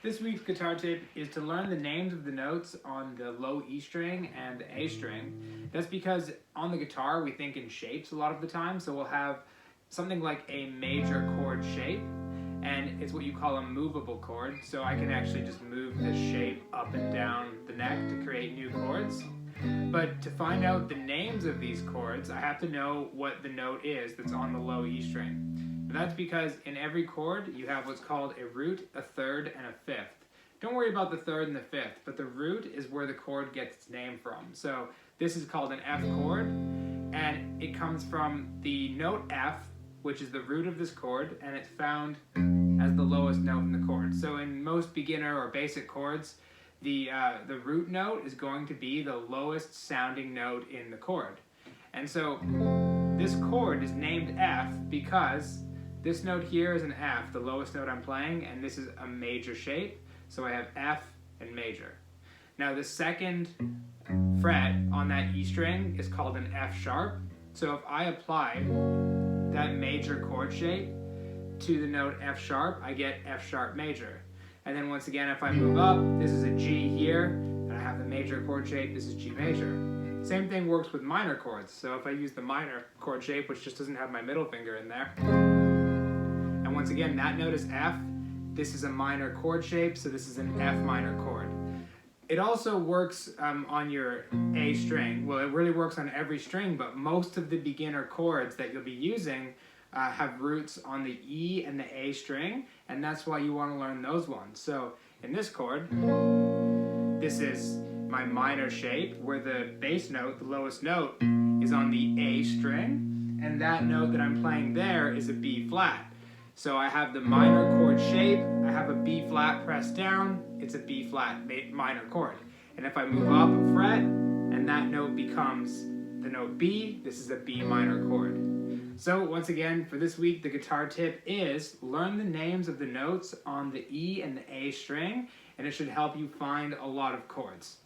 This week's guitar tip is to learn the names of the notes on the low E string and the A string. That's because on the guitar we think in shapes a lot of the time, so we'll have something like a major chord shape, and it's what you call a movable chord, so I can actually just move this shape up and down the neck to create new chords. But to find out the names of these chords, I have to know what the note is that's on the low E string. That's because in every chord you have what's called a root, a third, and a fifth. Don't worry about the third and the fifth, but the root is where the chord gets its name from. So this is called an F chord, and it comes from the note F, which is the root of this chord, and it's found as the lowest note in the chord. So in most beginner or basic chords, the root note is going to be the lowest sounding note in the chord. And so this chord is named F because this note here is an F, the lowest note I'm playing, and this is a major shape, so I have F and major. Now the second fret on that E string is called an F sharp, so if I apply that major chord shape to the note F sharp, I get F sharp major. And then once again, if I move up, this is a G here, and I have the major chord shape, this is G major. Same thing works with minor chords, so if I use the minor chord shape, which just doesn't have my middle finger in there, and once again, that note is F. This is a minor chord shape, so this is an F minor chord. It also works on your A string. Well, it really works on every string, but most of the beginner chords that you'll be using have roots on the E and the A string, and that's why you want to learn those ones. So in this chord, this is my minor shape, where the bass note, the lowest note, is on the A string, and that note that I'm playing there is a B flat. So I have the minor chord shape, I have a B flat pressed down, it's a B flat minor chord. And if I move up a fret, and that note becomes the note B, this is a B minor chord. So once again, for this week, the guitar tip is learn the names of the notes on the E and the A string, and it should help you find a lot of chords.